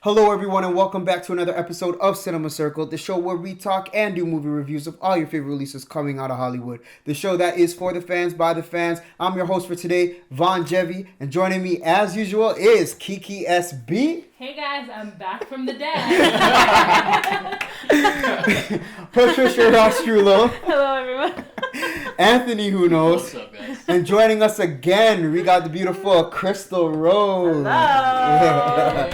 Hello, everyone, and welcome back to another episode of Cinema Circle, the show where we talk and do movie reviews of all your favorite releases coming out of Hollywood. The show that is for the fans, by the fans. I'm your host for today, VonJevy, and joining me, as usual, is Kiki SB. Hey guys, I'm back from the dead. Patricia Rostrulo. Hello, everyone. Anthony Who Knows. What's up, guys? And joining us again, we got the beautiful Crystal Rose. Hello.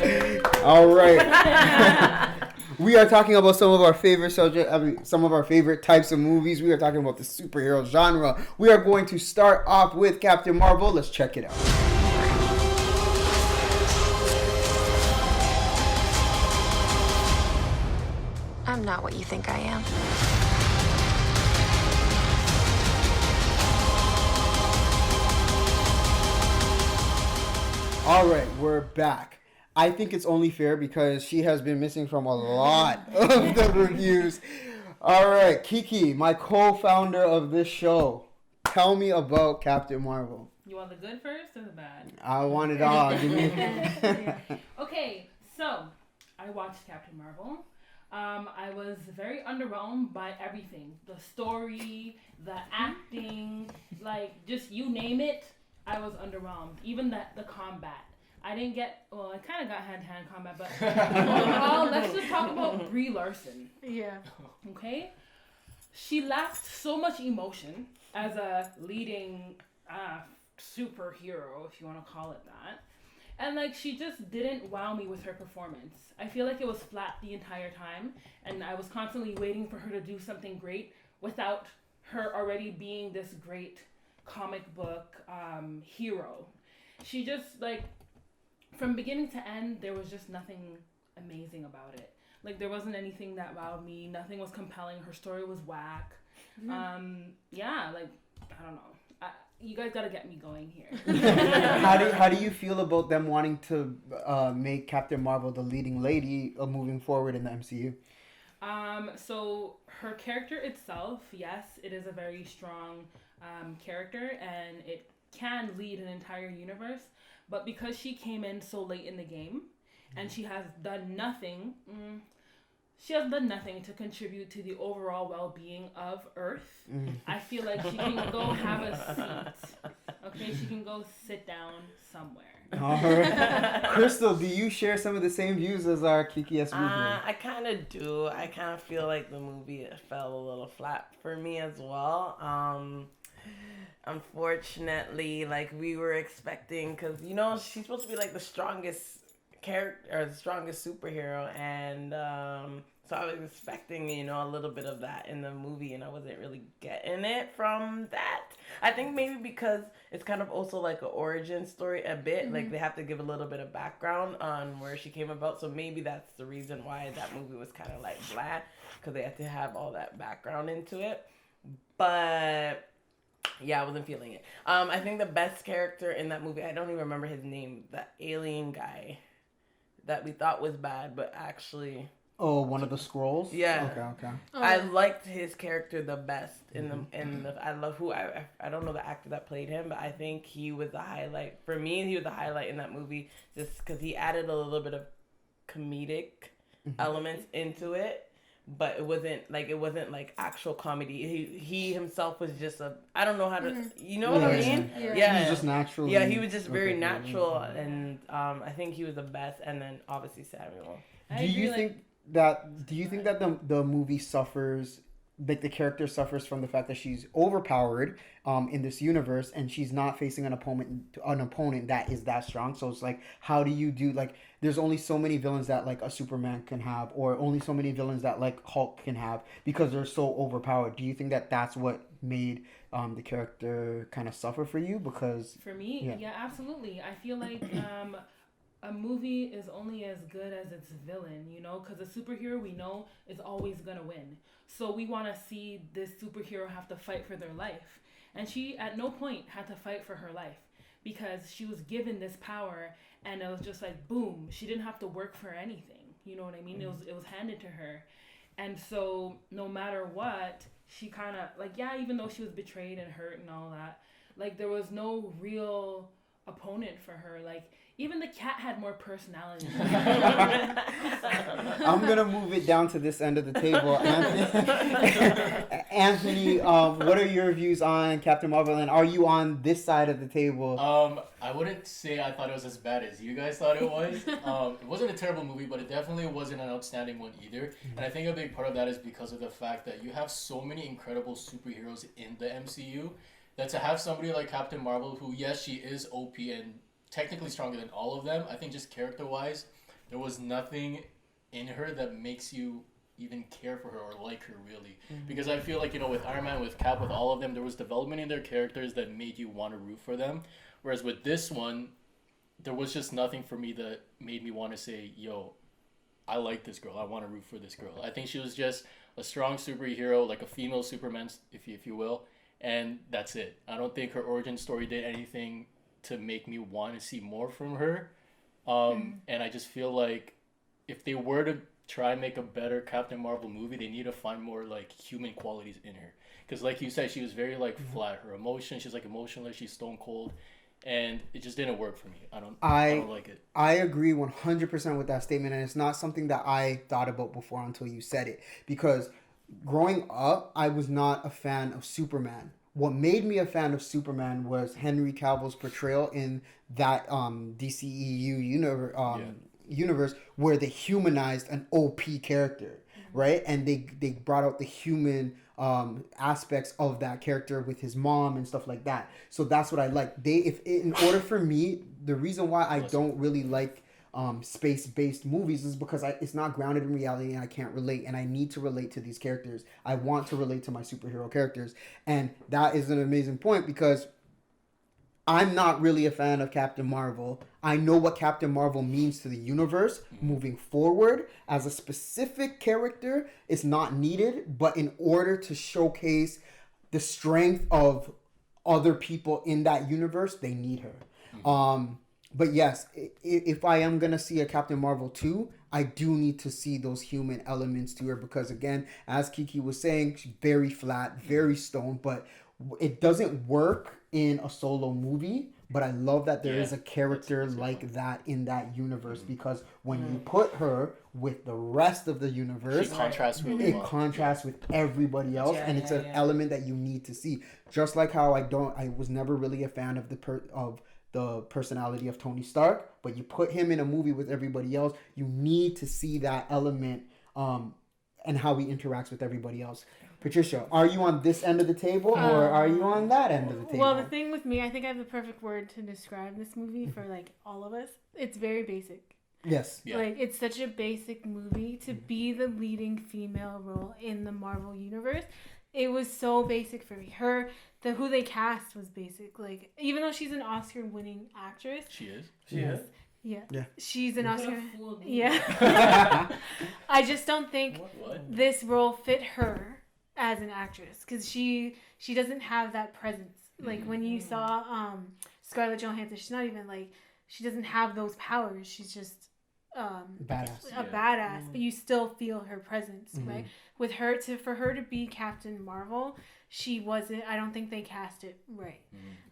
All right. We are talking about some of our favorite some of our favorite types of movies. We are talking about the superhero genre. We are going to start off with Captain Marvel. Let's check it out. I'm not what you think I am. All right, we're back. I think it's only fair because she has been missing from a lot of the reviews. All right, Kiki, my co-founder of this show, tell me about Captain Marvel. You want the good first or the bad? I want it all. Give me. Okay, so I watched Captain Marvel. I was very underwhelmed by everything. The story, the acting, like just you name it, I was underwhelmed. Even the combat. I didn't get, well, I kind of got hand-to-hand combat, but overall, let's just talk about Brie Larson. Yeah. Okay? She lacked so much emotion as a leading superhero, if you want to call it that. And, like, she just didn't wow me with her performance. I feel like it was flat the entire time, and I was constantly waiting for her to do something great without her already being this great comic book hero. She just, like, from beginning to end, there was just nothing amazing about it. Like, there wasn't anything that wowed me. Nothing was compelling. Her story was whack. Mm-hmm. Yeah, like, I don't know. You guys gotta get me going here. How do you feel about them wanting to make Captain Marvel the leading lady moving forward in the MCU? So her character itself, yes, it is a very strong character, and it can lead an entire universe. But because she came in so late in the game, and she has done nothing, to contribute to the overall well-being of Earth. I feel like she can go have a seat. Okay, she can go sit down somewhere. All right. Crystal, do you share some of the same views as our Kiki SB? I kind of do. I kind of feel like the movie fell a little flat for me as well. Unfortunately, like we were expecting, because she's supposed to be like the strongest character or the strongest superhero, and so I was expecting a little bit of that in the movie, and I wasn't really getting it from that. I think maybe because it's kind of also like an origin story a bit, like they have to give a little bit of background on where she came about, so maybe that's the reason why that movie was kind of like blah, because they had to have all that background into it. But yeah, I wasn't feeling it. I think the best character in that movie, I don't even remember his name, the alien guy that we thought was bad, but actually... Oh, one of the Skrulls? Yeah. Okay. I liked his character the best I love I don't know the actor that played him, but I think he was the highlight. For me, he was the highlight in that movie just because he added a little bit of comedic elements into it. But it wasn't like actual comedy. He himself was just I don't know how to, what I mean? Yeah. He was just natural. Yeah, he was just very natural, and I think he was the best. And then obviously Samuel. Do you think that the movie suffers, like the character suffers from the fact that she's overpowered in this universe, and she's not facing an opponent that is that strong? So it's like, how do you do, like, there's only so many villains that like a Superman can have, or only so many villains that like Hulk can have, because they're so overpowered. Do you think that that's what made the character kind of suffer for you? Because for me, yeah, absolutely. I feel like a movie is only as good as its villain, because a superhero we know is always going to win. So we want to see this superhero have to fight for their life. And she at no point had to fight for her life because she was given this power, and it was just like, boom, she didn't have to work for anything. You know what I mean? It was handed to her. And so no matter what, she kind of, like, yeah, even though she was betrayed and hurt and all that, like, there was no real opponent for her. Like, even the cat had more personality. I'm gonna move it down to this end of the table. Anthony, what are your views on Captain Marvel, and are you on this side of the table? I wouldn't say I thought it was as bad as you guys thought it was. It wasn't a terrible movie, but it definitely wasn't an outstanding one either. And I think a big part of that is because of the fact that you have so many incredible superheroes in the MCU that to have somebody like Captain Marvel, who, yes, she is OP and technically stronger than all of them, I think just character-wise, there was nothing in her that makes you even care for her or like her, really. Because I feel like, with Iron Man, with Cap, with all of them, there was development in their characters that made you want to root for them. Whereas with this one, there was just nothing for me that made me want to say, yo, I like this girl. I want to root for this girl. I think she was just a strong superhero, like a female Superman, if you will. And that's it. I don't think her origin story did anything to make me want to see more from her. And I just feel like if they were to try and make a better Captain Marvel movie, they need to find more like human qualities in her. Because like you said, she was very like flat. Her emotion, she's like emotionless. She's stone cold. And it just didn't work for me. I don't like it. I agree 100% with that statement. And it's not something that I thought about before until you said it. Because growing up, I was not a fan of Superman. What made me a fan of Superman was Henry Cavill's portrayal in that DCEU universe where they humanized an OP character, right? And they brought out the human aspects of that character with his mom and stuff like that. So that's what I like. In order for me, the reason why I don't really like space-based movies is because it's not grounded in reality and I can't relate, and I need to relate to these characters. I want to relate to my superhero characters, and that is an amazing point because I'm not really a fan of Captain Marvel. I know what Captain Marvel means to the universe moving forward. As a specific character, it's not needed, but in order to showcase the strength of other people in that universe, they need her. But yes, if I am going to see a Captain Marvel 2, I do need to see those human elements to her because, again, as Kiki was saying, she's very flat, very stone, but it doesn't work in a solo movie. But I love that there is a character like that in that universe because when you put her with the rest of the universe, She contrasts really well. It contrasts with everybody else, and it's an element that you need to see. Just like how I was never really a fan of the personality of Tony Stark, but you put him in a movie with everybody else, you need to see that element and how he interacts with everybody else. Patricia, are you on this end of the table or are you on that end of the table? Well, the thing with me, I think I have the perfect word to describe this movie for like all of us. It's very basic. Yes. Yeah. Like, it's such a basic movie to be the leading female role in the Marvel universe. It was so basic for me. Who they cast was basic. Like, even though she's an Oscar-winning actress. She is. She is. Yeah. She's an Oscar. Fooled me. Yeah. I just don't think What? this role fit her as an actress because she doesn't have that presence. Like, when you saw Scarlett Johansson, she's not even like, she doesn't have those powers. She's just Badass. a badass, but you still feel her presence, right? With her for her to be Captain Marvel, she wasn't. I don't think they cast it right.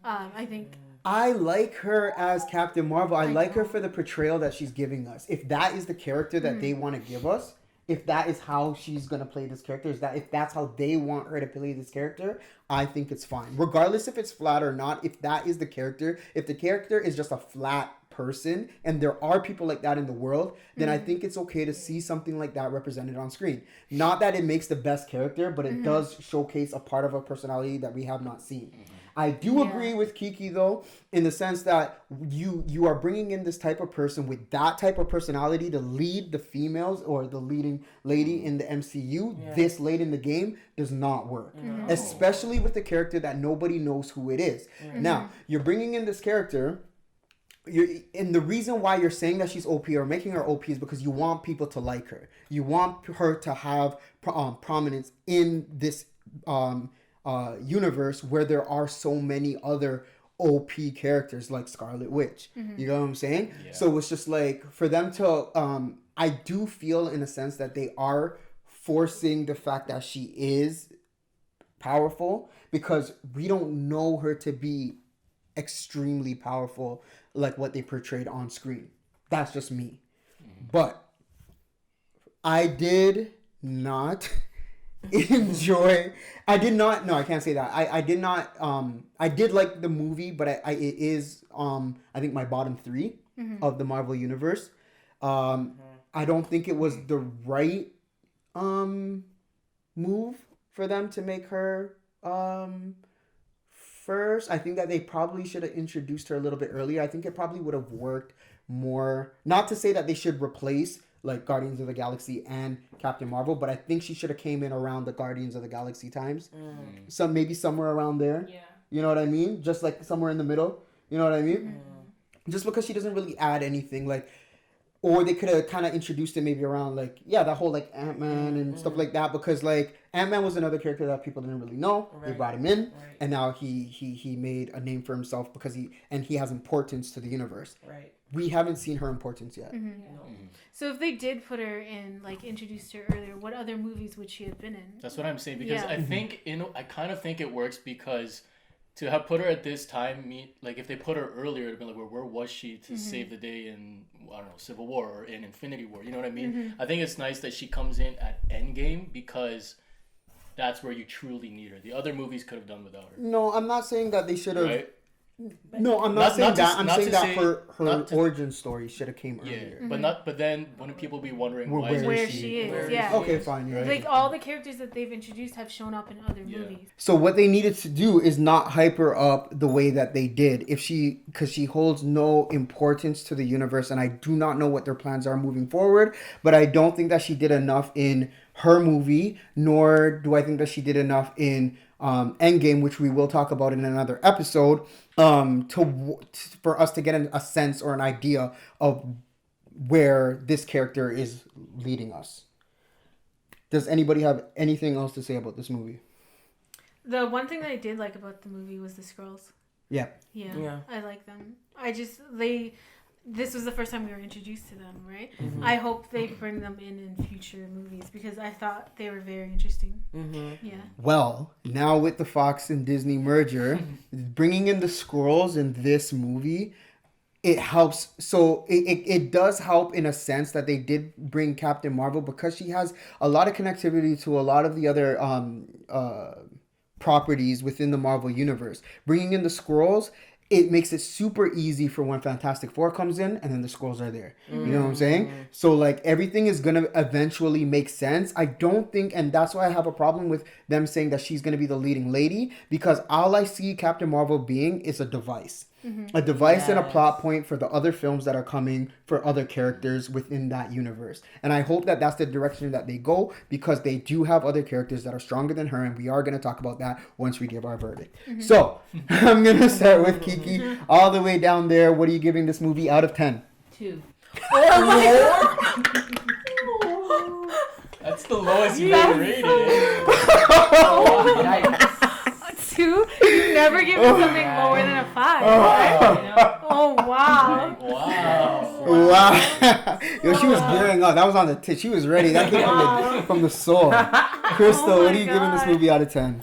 I think I like her as Captain Marvel. I like her for the portrayal that she's giving us. If that is the character that they want to give us, if that is how she's going to play this character, if that's how they want her to play this character, I think it's fine. Regardless if it's flat or not, if that is the character, if the character is just a flat person, and there are people like that in the world, then I think it's okay to see something like that represented on screen. Not that it makes the best character, but it does showcase a part of her personality that we have not seen. I do agree with Kiki though, in the sense that you are bringing in this type of person with that type of personality to lead the females or the leading lady in the MCU this late in the game does not work. Especially with the character that nobody knows who it is. Now, you're bringing in this character, and the reason why you're saying that she's OP or making her OP is because you want people to like her. You want her to have prominence in this universe where there are so many other OP characters like Scarlet Witch. You know what I'm saying? Yeah. So it's just like for them to I do feel in a sense that they are forcing the fact that she is powerful because we don't know her to be extremely powerful like what they portrayed on screen. That's just me. But I did not enjoy. I did not. No, I can't say that. I did not. I did like the movie, but it is I think my bottom 3 of the Marvel universe. I don't think it was the right move for them to make her first. I think that they probably should have introduced her a little bit earlier. I think it probably would have worked more. Not to say that they should replace like Guardians of the Galaxy and Captain Marvel, but I think she should have came in around the Guardians of the Galaxy times. Maybe somewhere around there. Yeah. You know what I mean? Just like somewhere in the middle. You know what I mean? Just because she doesn't really add anything, like, or they could have kind of introduced it maybe around like that whole like Ant-Man and stuff like that, because like Ant-Man was another character that people didn't really know. They brought him in, and now he made a name for himself because he has importance to the universe. Right. We haven't seen her importance yet. So if they did put her in, like, introduced her earlier, what other movies would she have been in? That's what I'm saying, because I think I kind of think it works because to have put her at this time, like if they put her earlier, it'd be like, where was she to save the day in, I don't know, Civil War or in Infinity War? You know what I mean? I think it's nice that she comes in at Endgame because that's where you truly need her. The other movies could have done without her. No, I'm not saying that they should have. Right? No, I'm not saying that. I'm saying that her not origin story should have came earlier. But then wouldn't people be wondering where she is? Yeah. Okay, fine. You're right. Like, all the characters that they've introduced have shown up in other movies. So what they needed to do is not hype her up the way that they did. Because she holds no importance to the universe, and I do not know what their plans are moving forward. But I don't think that she did enough in her movie, nor do I think that she did enough in Endgame, which we will talk about in another episode, for us to get a sense or an idea of where this character is leading us. Does anybody have anything else to say about this movie? The one thing that I did like about the movie was the Skrulls. Yeah. Yeah. I like them. This was the first time we were introduced to them, right? Mm-hmm. I hope they bring them in future movies because I thought they were very interesting. Yeah. Well, now with the Fox and Disney merger, bringing in the Skrulls in this movie, it helps. So it does help in a sense that they did bring Captain Marvel because she has a lot of connectivity to a lot of the other properties within the Marvel universe. Bringing in the Skrulls, it makes it super easy for when Fantastic Four comes in and then the Skrulls are there. You know what I'm saying? So like everything is going to eventually make sense. I don't think, and that's why I have a problem with them saying that she's going to be the leading lady, because all I see Captain Marvel being is a device. A device and a plot point for the other films that are coming for other characters within that universe. And I hope that that's the direction that they go, because they do have other characters that are stronger than her, and we are going to talk about that once we give our verdict. So, I'm going to start with Kiki all the way down there. What are you giving this movie out of 10? 2. That's the lowest you ever rated it. Yikes. 2? You've never given something lower than a 5, right? Oh, wow. Wow. Yo, she was gearing up. That was on the tip. She was ready. That came from the soul. Crystal, what are you giving this movie out of 10?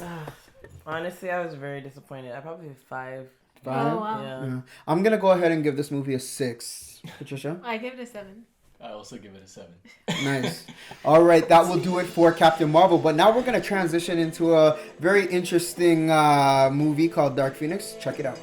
Honestly, I was very disappointed. I probably 5. 5? Oh, wow. Yeah. I'm going to go ahead and give this movie a 6. Patricia? I give it a 7. I also give it a 7. Nice. All right, that will do it for Captain Marvel. But now we're going to transition into a very interesting movie called Dark Phoenix. Check it out.